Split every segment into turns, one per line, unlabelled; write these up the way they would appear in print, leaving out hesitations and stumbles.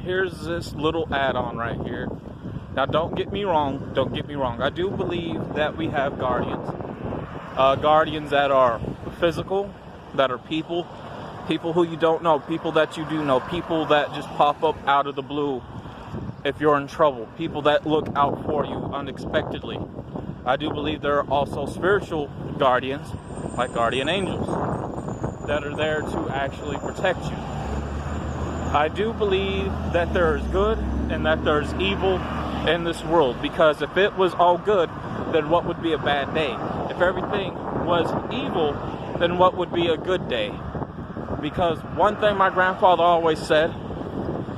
here's this little add-on right here. Now, don't get me wrong. I do believe that we have guardians. Guardians that are physical, that are people who you don't know, people that you do know, people that just pop up out of the blue if you're in trouble, people that look out for you unexpectedly. I do believe there are also spiritual guardians, like guardian angels, that are there to actually protect you. I do believe that there is good and that there's evil in this world, because if it was all good, then what would be a bad day? If everything was evil, then what would be a good day? Because one thing my grandfather always said,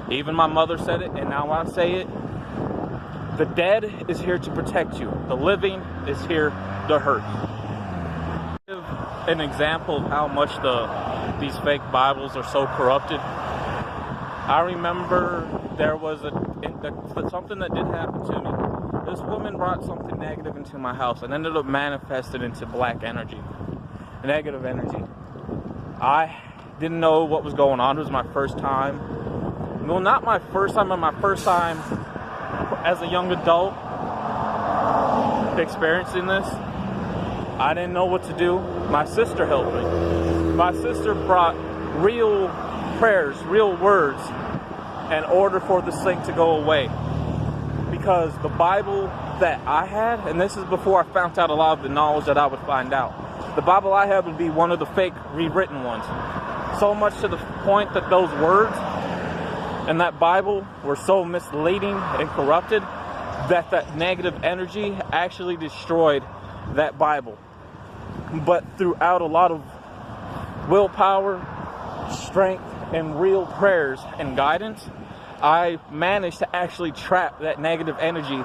even my mother said it, and now I say it, the dead is here to protect you. The living is here to hurt you. Give an example of how much these fake Bibles are so corrupted. I remember there was something that did happen to me. This woman brought something negative into my house and ended up manifesting into black energy, negative energy. I didn't know what was going on. It was my first time. Well, not my first time, but my first time as a young adult experiencing this. I didn't know what to do. My sister helped me. My sister brought real prayers, real words, in order for this thing to go away. Because the Bible that I had, and this is before I found out a lot of the knowledge that I would find out, the Bible I had would be one of the fake rewritten ones. So much to the point that those words in that Bible were so misleading and corrupted that negative energy actually destroyed that Bible. But throughout a lot of willpower, strength, and real prayers and guidance, I managed to actually trap that negative energy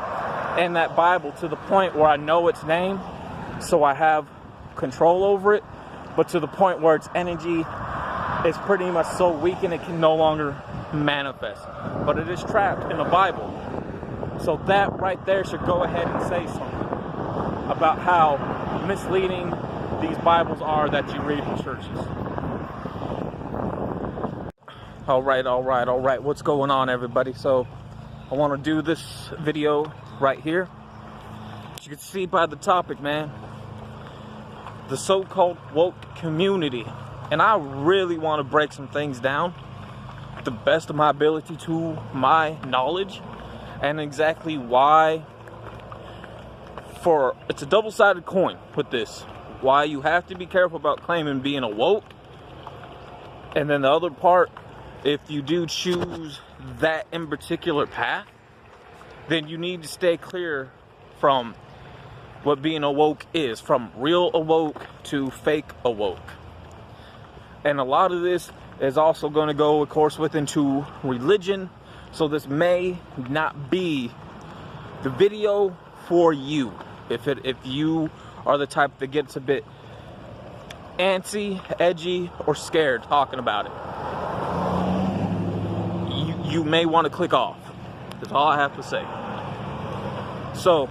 in that Bible to the point where I know its name, so I have control over it, but to the point where its energy is pretty much so weakened it can no longer manifest. But it is trapped in the Bible. So that right there should go ahead and say something about how misleading these Bibles are that you read in churches. All right. What's going on, everybody? So I want to do this video right here. As you can see by the topic, man, the so-called woke community. And I really want to break some things down to the best of my ability, to my knowledge, and exactly why. It's a double-sided coin with this. Why you have to be careful about claiming being awoke, and then the other part, if you do choose that in particular path, then you need to stay clear from what being awoke is, from real awoke to fake awoke. And a lot of this is also going to go, of course, into religion. So this may not be the video for you. If you are the type that gets a bit antsy, edgy, or scared talking about it, you may want to click off. That's all I have to say. So,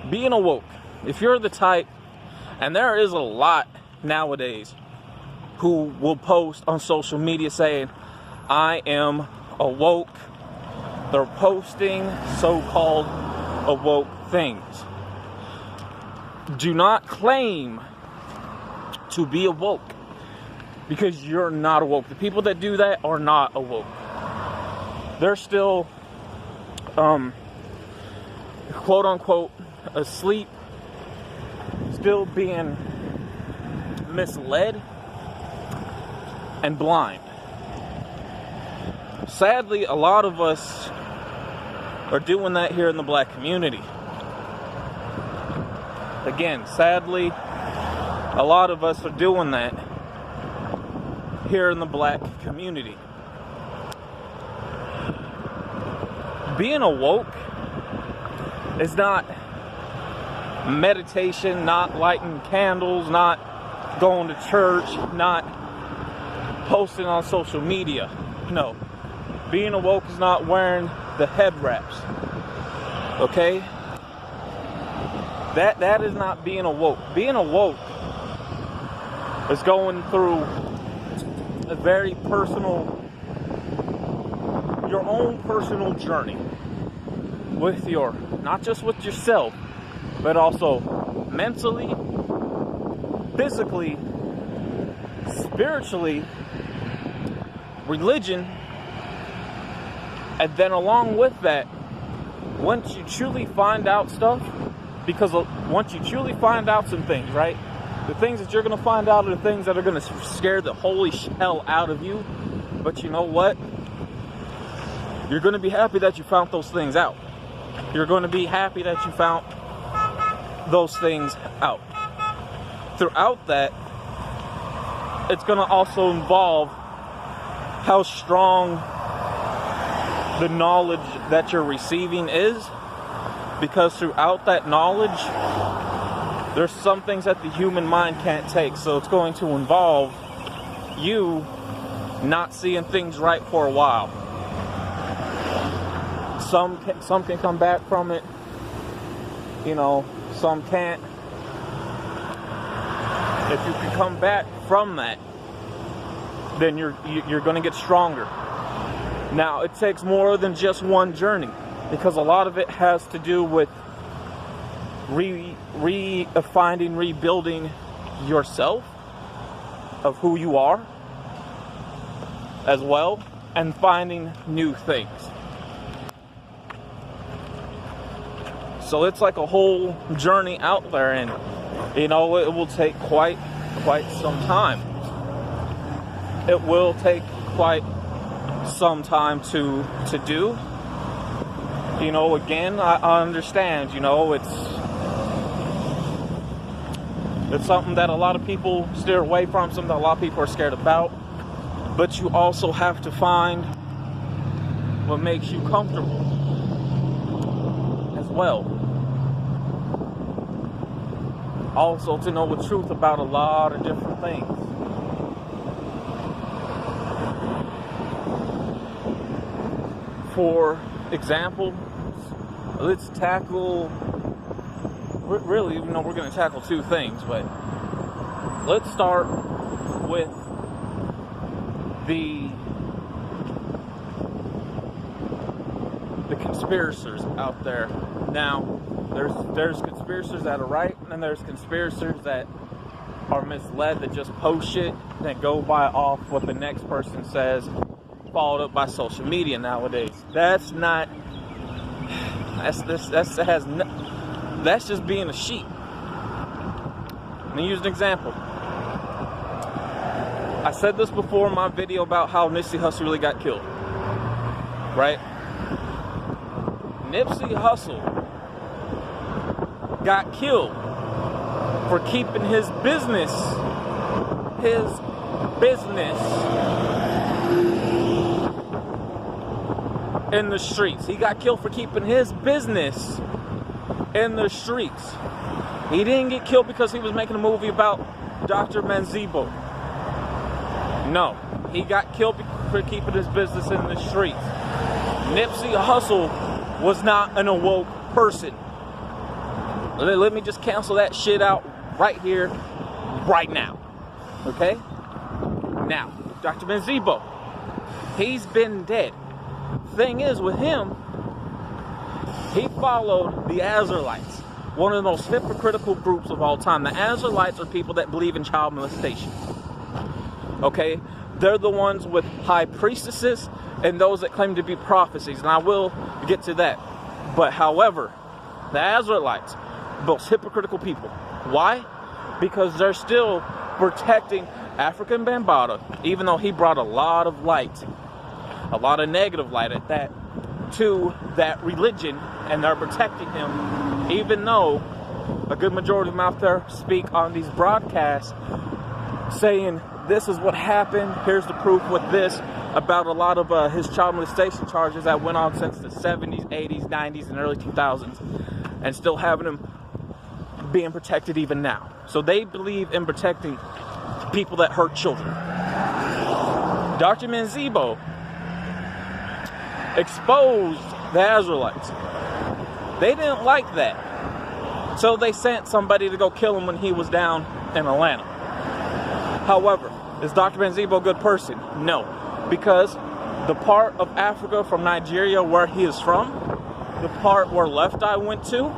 being awoke. If you're the type, and there is a lot nowadays who will post on social media saying, I am awoke. They're posting so-called awoke things. Do not claim to be awoke, because you're not awoke. The people that do that are not awoke. They're still, quote unquote, asleep, still being misled and blind. Sadly, a lot of us are doing that here in the black community. Again, sadly, a lot of us are doing that here in the black community. Being awoke is not meditation, not lighting candles, not going to church, not posting on social media. No. Being awoke is not wearing the head wraps. Okay? That is not being awoke. Being awoke is going through a very personal, your own personal journey with not just with yourself, but also mentally, physically, spiritually, religion, and then along with that, once you truly find out stuff, because once you truly find out some things, right? The things that you're going to find out are the things that are going to scare the holy hell out of you. But you know what? You're going to be happy that you found those things out. You're going to be happy that you found those things out. Throughout that, it's going to also involve how strong the knowledge that you're receiving is. Because throughout that knowledge, there's some things that the human mind can't take. So it's going to involve you not seeing things right for a while. Some can come back from it, some can't. If you can come back from that, then you're going to get stronger. Now, it takes more than just one journey, because a lot of it has to do with rebuilding yourself of who you are as well, and finding new things. So it's like a whole journey out there, and it will take quite some time. It will take quite some time to do. Again, I understand, it's something that a lot of people steer away from, something that a lot of people are scared about. But you also have to find what makes you comfortable as well. Also to know the truth about a lot of different things. For example, let's tackle, really, we're going to tackle two things, but let's start with the conspirators out there. Now, there's conspirators that are right, and there's conspirators that are misled, that just post shit, that go by off what the next person says, followed up by social media nowadays. That's just being a sheep. Let me use an example. I said this before in my video about how Nipsey Hussle really got killed. Right? Nipsey Hussle got killed for keeping his business in the streets. He got killed for keeping his business in the streets. He didn't get killed because he was making a movie about Dr. Manzibo. No, he got killed for keeping his business in the streets. Nipsey Hussle was not an awoke person. Let me just cancel that shit out right here, right now. Okay? Now, Dr. Manzibo, he's been dead. Thing is, with him, he followed the Azraelites, one of the most hypocritical groups of all time. The Azraelites are people that believe in child molestation. Okay? They're the ones with high priestesses and those that claim to be prophecies, and I will get to that. But however, the Azraelites, most hypocritical people. Why? Because they're still protecting African Bambaataa, even though he brought a lot of light, a lot of negative light at that, to that religion, and they're protecting him, even though a good majority of them out there speak on these broadcasts saying, this is what happened, here's the proof with this, about a lot of his child molestation charges that went on since the 70s, 80s, 90s, and early 2000s, and still having him being protected even now. So they believe in protecting people that hurt children. Dr. Manzibo exposed the Azraelites. They didn't like that. So they sent somebody to go kill him when he was down in Atlanta. However, Is Dr. Banzibo a good person? No. Because the part of Africa from Nigeria where he is from, the part where Left Eye went to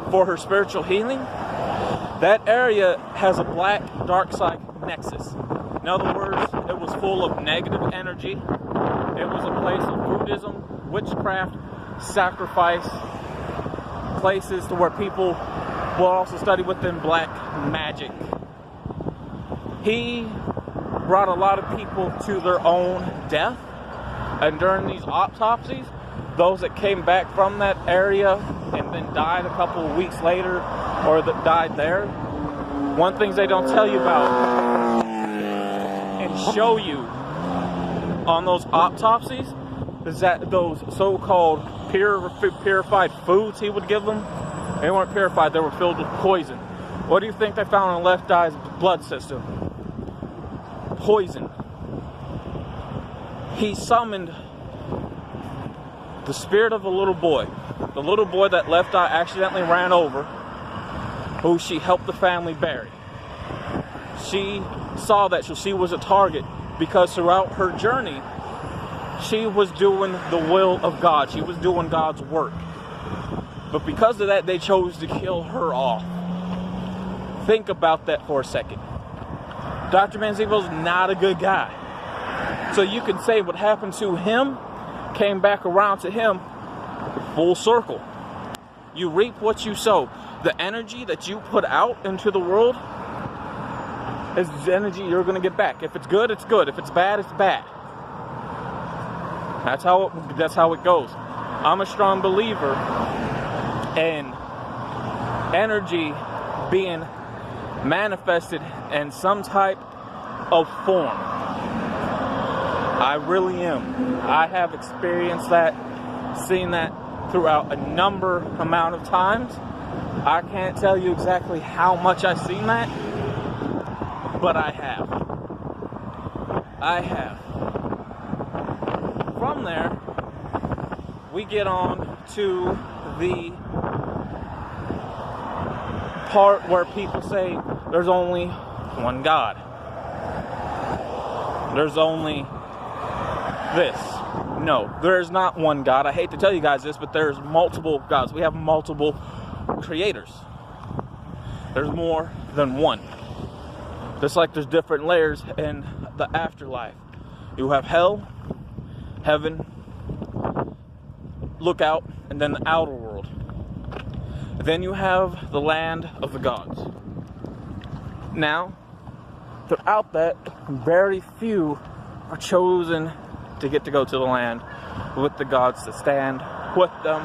for her spiritual healing, that area has a black dark side nexus. In other words, it was full of negative energy. It was a place of Buddhism, witchcraft, sacrifice, places to where people will also study within black magic. He brought a lot of people to their own death, and during these autopsies, those that came back from that area and then died a couple of weeks later, or that died there, one thing they don't tell you about and show you on those autopsies is that those so-called purified foods he would give them, they weren't purified, they were filled with poison. What do you think they found in Left Eye's blood system? Poison. He summoned the spirit of the little boy that Left Eye accidentally ran over, who she helped the family bury. She saw that, so she was a target, because throughout her journey, she was doing the will of God. She was doing God's work. But because of that, they chose to kill her off. Think about that for a second. Dr. Banzibo's not a good guy. So you can say what happened to him came back around to him full circle. You reap what you sow. The energy that you put out into the world is the energy you're going to get back. If it's good, it's good. If it's bad, it's bad. That's how it goes. I'm a strong believer in energy being manifested in some type of form. I really am. I have experienced that, seen that throughout a number amount of times. I can't tell you exactly how much I've seen that, but I have. From there, we get on to the part where people say there's only one God. There's only this. No, there's not one God. I hate to tell you guys this, but there's multiple gods. We have multiple creators. There's more than one. Just like there's different layers in the afterlife. You have hell, heaven, lookout, and then the outer world. Then you have the land of the gods. Now, throughout that, very few are chosen to get to go to the land with the gods to stand with them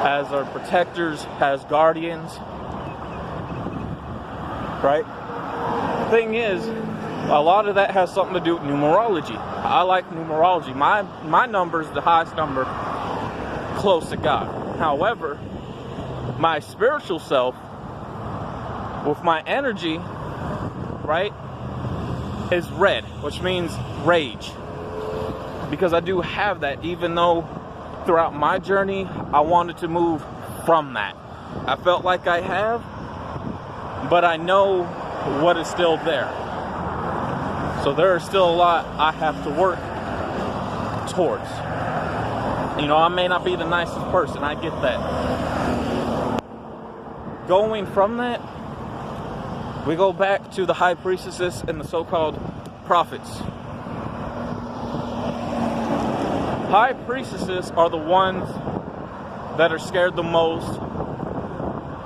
as our protectors, as guardians. Right? Thing is, a lot of that has something to do with numerology. I like numerology. My number is the highest number close to God. However, my spiritual self, with my energy, right, is red, which means rage. Because I do have that, even though throughout my journey, I wanted to move from that. I felt like I have, but I know what is still there. So there is still a lot I have to work towards. You know, I may not be the nicest person, I get that. Going from that, we go back to the high priestesses and the so-called prophets. High priestesses are the ones that are scared the most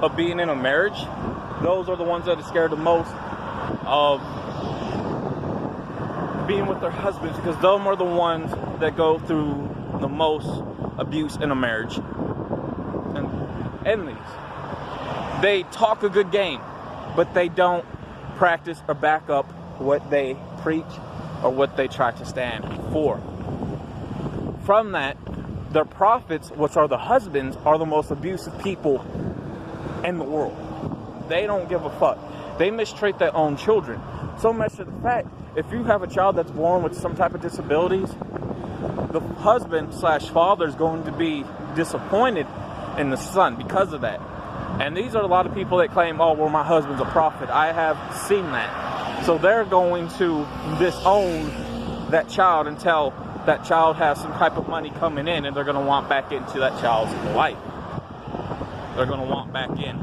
of being in a marriage. Those are the ones that are scared the most of being with their husbands, because them are the ones that go through the most abuse in a marriage. And enemies. They talk a good game, but they don't practice or back up what they preach or what they try to stand for. From that, their prophets, which are the husbands, are the most abusive people in the world. They don't give a fuck. They mistreat their own children. So much to the fact, if you have a child that's born with some type of disabilities, the husband / father is going to be disappointed in the son because of that. And these are a lot of people that claim, oh, well, my husband's a prophet. I have seen that. So they're going to disown that child until that child has some type of money coming in, and they're going to want back into that child's life. They're going to want back in.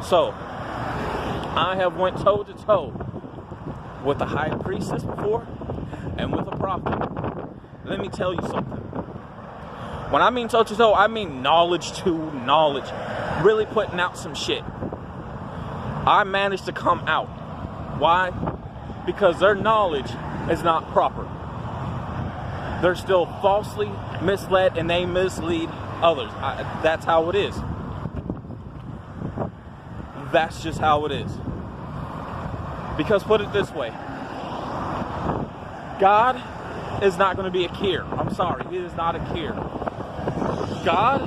So I have went toe to toe with the high priestess before and with a prophet. Let me tell you something. When I mean toe to toe, I mean knowledge to knowledge. Really putting out some shit. I managed to come out. Why? Because their knowledge is not proper. They're still falsely misled, and they mislead others. That's how it is. That's just how it is. Because put it this way, God is not going to be a cure. I'm sorry, He is not a cure. God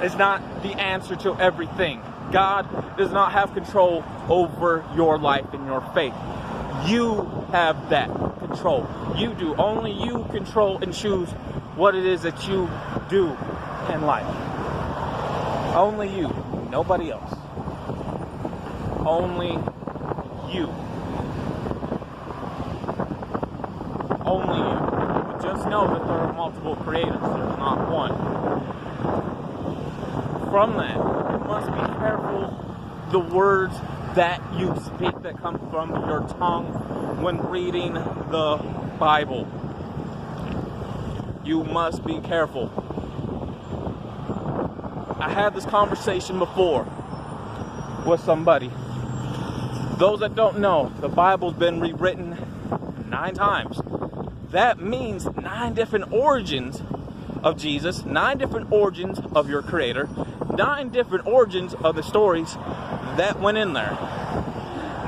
is not the answer to everything. God does not have control over your life and your faith. You have that control. You do. Only you control and choose what it is that you do in life. Only you. Nobody else. Only you. Only you. But just know that there are multiple creators. There's not one. From that, you must be careful the words that you speak that come from your tongue when reading the Bible. You must be careful. I had this conversation before with somebody. Those that don't know, the Bible's been rewritten 9 times. That means 9 different origins of Jesus, 9 different origins of your Creator, 9 different origins of the stories that went in there.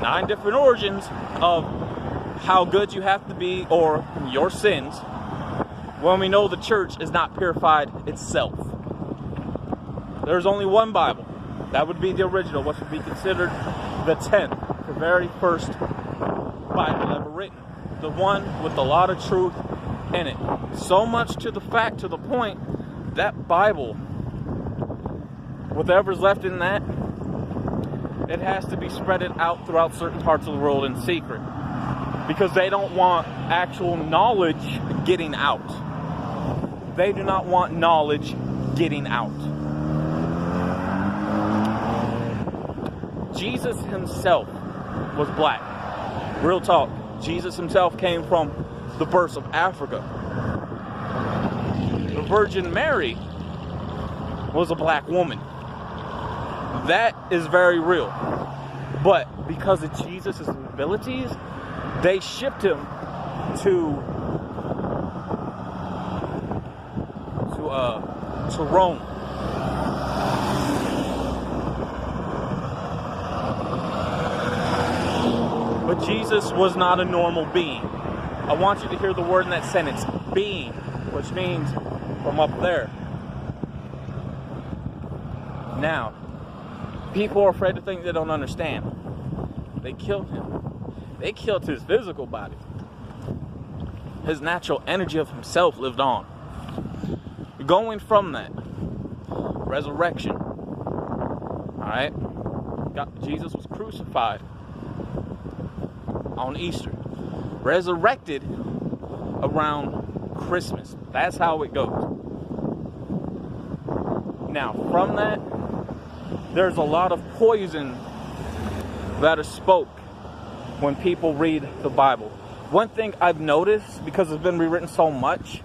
9 different origins of how good you have to be or your sins when we know the church is not purified itself. There's only one Bible. That would be the original, what would be considered the 10th, the very first Bible ever written. The one with a lot of truth in it. So much to the fact, to the point, that Bible, whatever's left in that, it has to be spreaded out throughout certain parts of the world in secret. Because they don't want actual knowledge getting out. They do not want knowledge getting out. Jesus himself was black. Real talk. Jesus himself came from the births of Africa. The Virgin Mary was a black woman. That is very real. But because of Jesus' abilities, they shipped him to Rome. But Jesus was not a normal being. I want you to hear the word in that sentence, being, which means from up there. Now, people are afraid to think they don't understand. They killed him. They killed his physical body. His natural energy of himself lived on. Going from that, resurrection. Alright? Jesus was crucified on Easter. Resurrected around Christmas. That's how it goes. Now, from that, there's a lot of poison that is spoke when people read the Bible. One thing I've noticed, because it's been rewritten so much,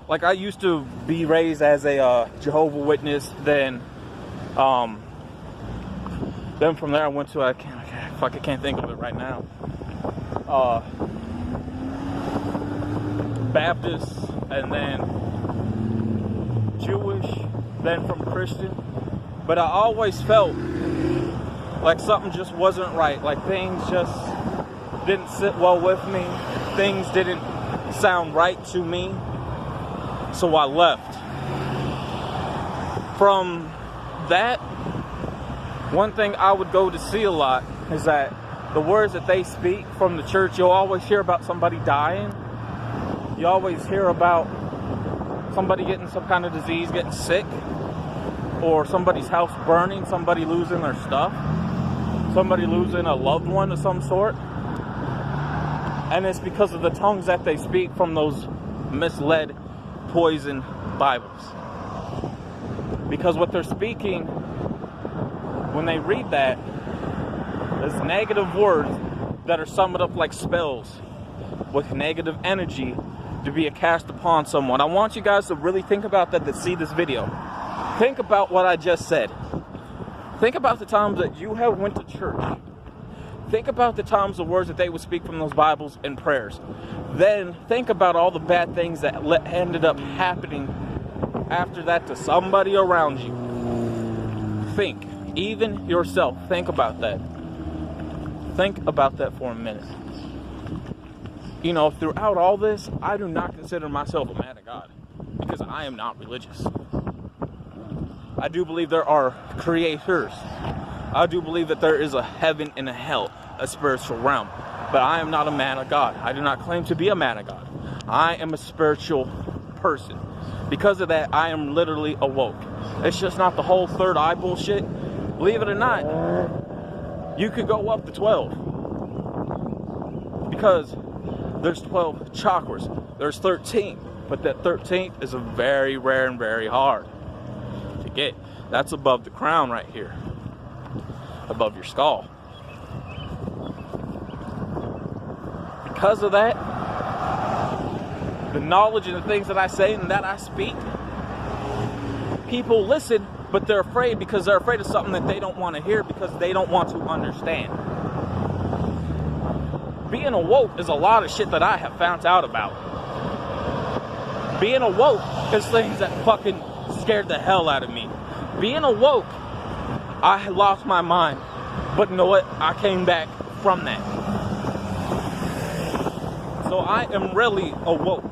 like I used to be raised as a Jehovah's Witness, then from there I went to, I can't think of it right now, Baptist, and then Jewish, then from Christian. But I always felt like something just wasn't right. Like things just didn't sit well with me. Things didn't sound right to me. So I left. From that, one thing I would go to see a lot is that the words that they speak from the church, you'll always hear about somebody dying. You always hear about somebody getting some kind of disease, getting sick, or somebody's house burning, somebody losing their stuff. somebody losing a loved one of some sort. And it's because of the tongues that they speak from those misled, poison Bibles. Because what they're speaking, when they read that, is negative words that are summed up like spells with negative energy to be cast upon someone. I want you guys to really think about that see this video. Think about what I just said. Think about the times that you have went to church. Think about the times the words that they would speak from those Bibles and prayers. Then think about all the bad things that ended up happening after that to somebody around you. Think. Even yourself. Think about that. Think about that for a minute. You know, throughout all this, I do not consider myself a man of God because I am not religious. I do believe there are creators. I do believe that there is a heaven and a hell, a spiritual realm. But I am not a man of God. I do not claim to be a man of God. I am a spiritual person. Because of that, I am literally awoke. It's just not the whole third eye bullshit. Believe it or not, you could go up to 12. Because there's 12 chakras. There's 13. But that 13th is a very rare and very hard to get. That's above the crown right here. Above your skull. Because of that, the knowledge and the things that I say and that I speak, people listen, but they're afraid because they're afraid of something that they don't want to hear because they don't want to understand. Being awoke is a lot of shit that I have found out about. Being awoke is things that fucking scared the hell out of me. Being awoke, I lost my mind. But you know what? I came back from that. So I am really awoke.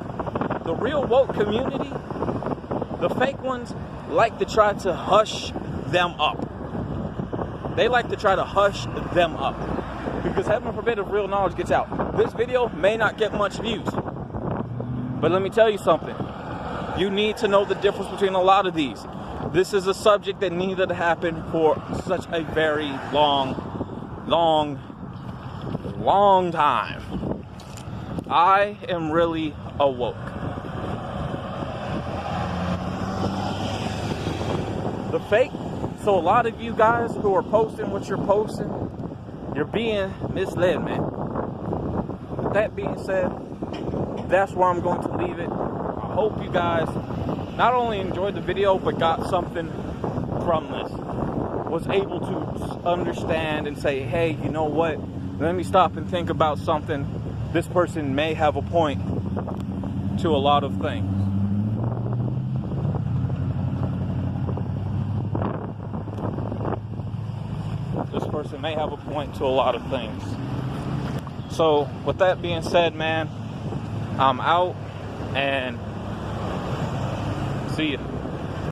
The real woke community, the fake ones, like to try to hush them up. They like to try to hush them up. Because heaven forbid if real knowledge gets out. This video may not get much views. But let me tell you something. You need to know the difference between a lot of these. This is a subject that needed to happen for such a very long time. I am really awoke. The fake, so a lot of you guys who are posting what you're posting, you're being misled, man. With that being said, that's where I'm going to leave it. I hope you guys not only enjoyed the video, but got something from this. Was able to understand and say, hey, you know what? Let me stop and think about something. This person may have a point to a lot of things. This person may have a point to a lot of things. So, with that being said, man, I'm out and see ya.